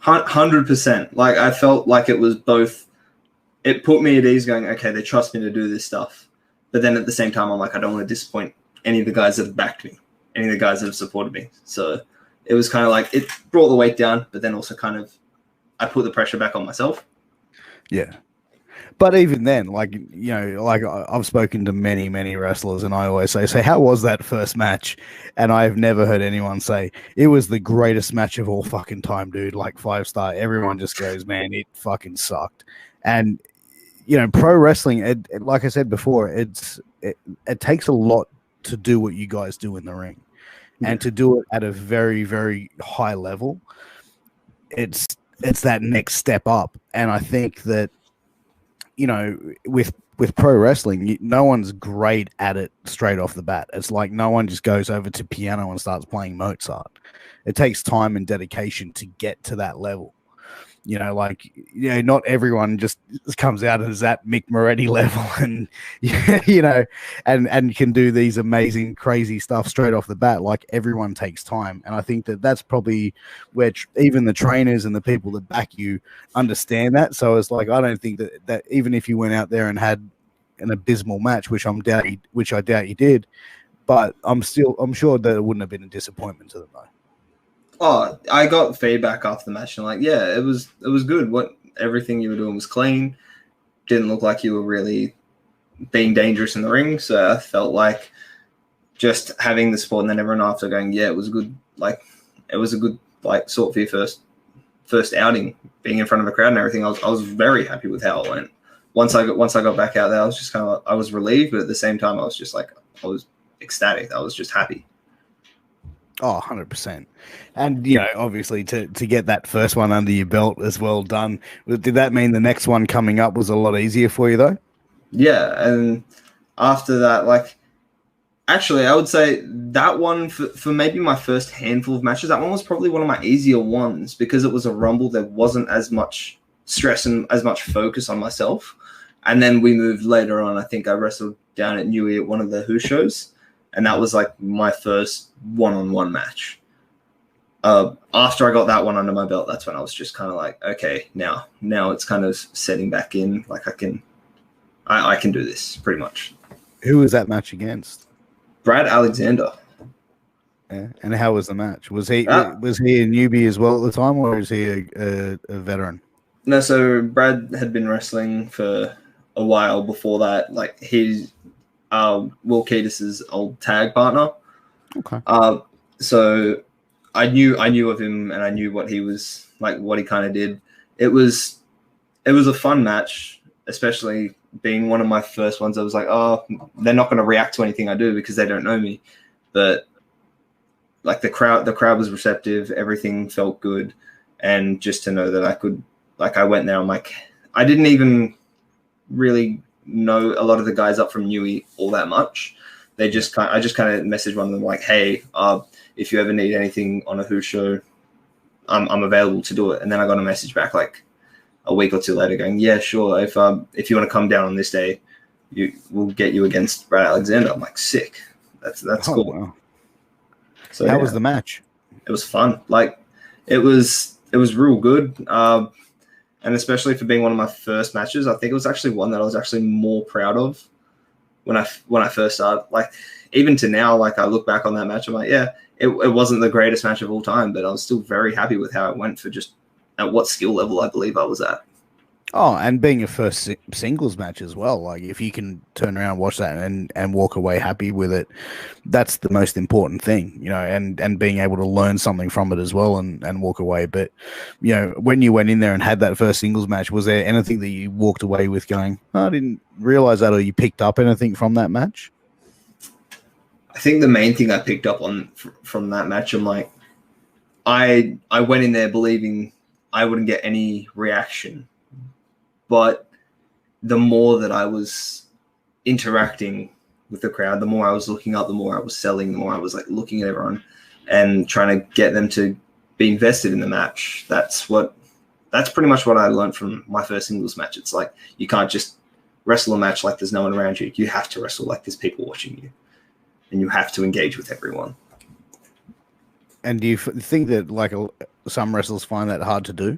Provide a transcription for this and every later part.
100%. Like, I felt like it was both. It put me at ease going, okay, they trust me to do this stuff. But then at the same time, I'm like, I don't want to disappoint any of the guys that have backed me, any of the guys that have supported me. So it was kind of like, it brought the weight down, but then also kind of, I put the pressure back on myself. Yeah. But even then, like, like I've spoken to many, many wrestlers, and I always say, how was that first match? And I've never heard anyone say, it was the greatest match of all fucking time, dude, like 5-star. Everyone just goes, man, it fucking sucked. And, pro wrestling, like I said before, it takes a lot to do what you guys do in the ring. Yeah. And to do it at a very, very high level, it's that next step up. And I think that, with pro wrestling, no one's great at it straight off the bat. It's like no one just goes over to piano and starts playing Mozart. It takes time and dedication to get to that level. Not everyone just comes out as that Mick Moretti level and, and can do these amazing, crazy stuff straight off the bat. Like, everyone takes time. And I think that that's probably where even the trainers and the people that back you understand that. So it's like, I don't think that even if you went out there and had an abysmal match, which I doubt you did, but I'm sure that it wouldn't have been a disappointment to them though. Oh, I got feedback after the match and like, yeah, it was good. Everything you were doing was clean. Didn't look like you were really being dangerous in the ring. So I felt like just having the support, and then everyone after going, yeah, it was good. Like, it was a good sort for your first outing, being in front of a crowd and everything. I was very happy with how it went. Once I got back out there, I was just kind of, I was relieved, but at the same time, I was just like, I was ecstatic. I was just happy. Oh, 100%. And, obviously to get that first one under your belt as well done, did that mean the next one coming up was a lot easier for you though? Yeah. And after that, actually, I would say that one for maybe my first handful of matches, that one was probably one of my easier ones because it was a Rumble. There wasn't as much stress and as much focus on myself. And then we moved later on. I think I wrestled down at Newey at one of the Who shows. And that was like my first one-on-one match. After I got that one under my belt, that's when I was just kind of like, okay, now it's kind of setting back in. Like, I can do this pretty much. Who was that match against? Brad Alexander. Yeah. And how was the match? Was he a newbie as well at the time, or is he a veteran? No, so Brad had been wrestling for a while before that. Like, he's Will Keatis's old tag partner. Okay. So I knew of him, and I knew what he was like, what he kind of did. It was a fun match, especially being one of my first ones. I was like, oh, they're not going to react to anything I do because they don't know me. But like, the crowd was receptive. Everything felt good, and just to know that I could, like, I went there. I'm like, I didn't even really know a lot of the guys up from Newey all that much. I just kind of messaged one of them like, hey, if you ever need anything on a Who show, I'm available to do it. And then I got a message back like a week or two later going, yeah, sure. If you want to come down on this day, we'll get you against Brad Alexander. I'm like, sick. That's cool. Wow. So how was the match? It was fun. Like, it was real good. And especially for being one of my first matches, I think it was actually one that I was actually more proud of when I first started. Like, even to now, like, I look back on that match, I'm like, yeah, it wasn't the greatest match of all time, but I was still very happy with how it went for just at what skill level I believe I was at. Oh, and being your first singles match as well. Like, if you can turn around, watch that, and walk away happy with it, that's the most important thing, and being able to learn something from it as well and walk away. But, when you went in there and had that first singles match, was there anything that you walked away with going, oh, I didn't realize that, or you picked up anything from that match? I think the main thing I picked up on from that match, I'm like, I went in there believing I wouldn't get any reaction. But the more that I was interacting with the crowd, the more I was looking up, the more I was selling, the more I was like looking at everyone and trying to get them to be invested in the match. That's pretty much what I learned from my first singles match. It's like, you can't just wrestle a match like there's no one around you. You have to wrestle like there's people watching you, and you have to engage with everyone. And do you think that, like, some wrestlers find that hard to do?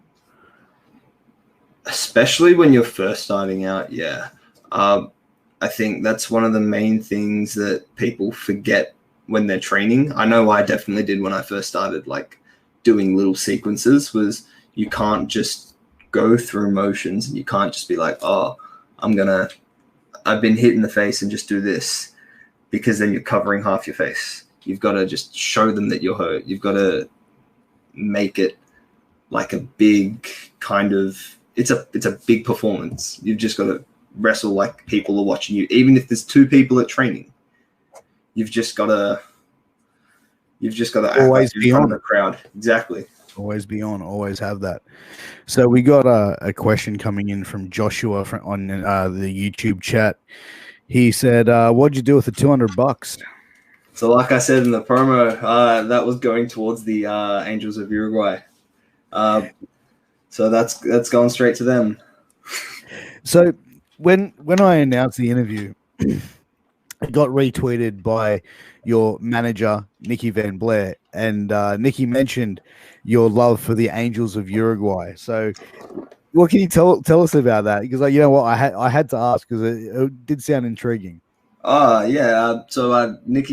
Especially when you're first starting out, yeah. I think that's one of the main things that people forget when they're training. I know I definitely did when I first started, like doing little sequences, was you can't just go through motions and you can't just be like, oh, I've been hit in the face and just do this, because then you're covering half your face. You've got to just show them that you're hurt. You've got to make it like a big kind of, it's a big performance. You've just got to wrestle like people are watching you. Even if there's two people at training, you've just got to Always act like be in front on of the crowd. Exactly. Always be on. Always have that. So we got a question coming in from Joshua on the YouTube chat. He said, "What'd you do with the $200?" So, like I said in the promo, that was going towards the Angels of Uruguay. So that's going straight to them. So when I announced the interview, it got retweeted by your manager, Nikki Van Blair, and Nikki mentioned your love for the Angels of Uruguay. So what can you tell us about that? Because you know what, I had to ask because it did sound intriguing. Yeah. So Nikki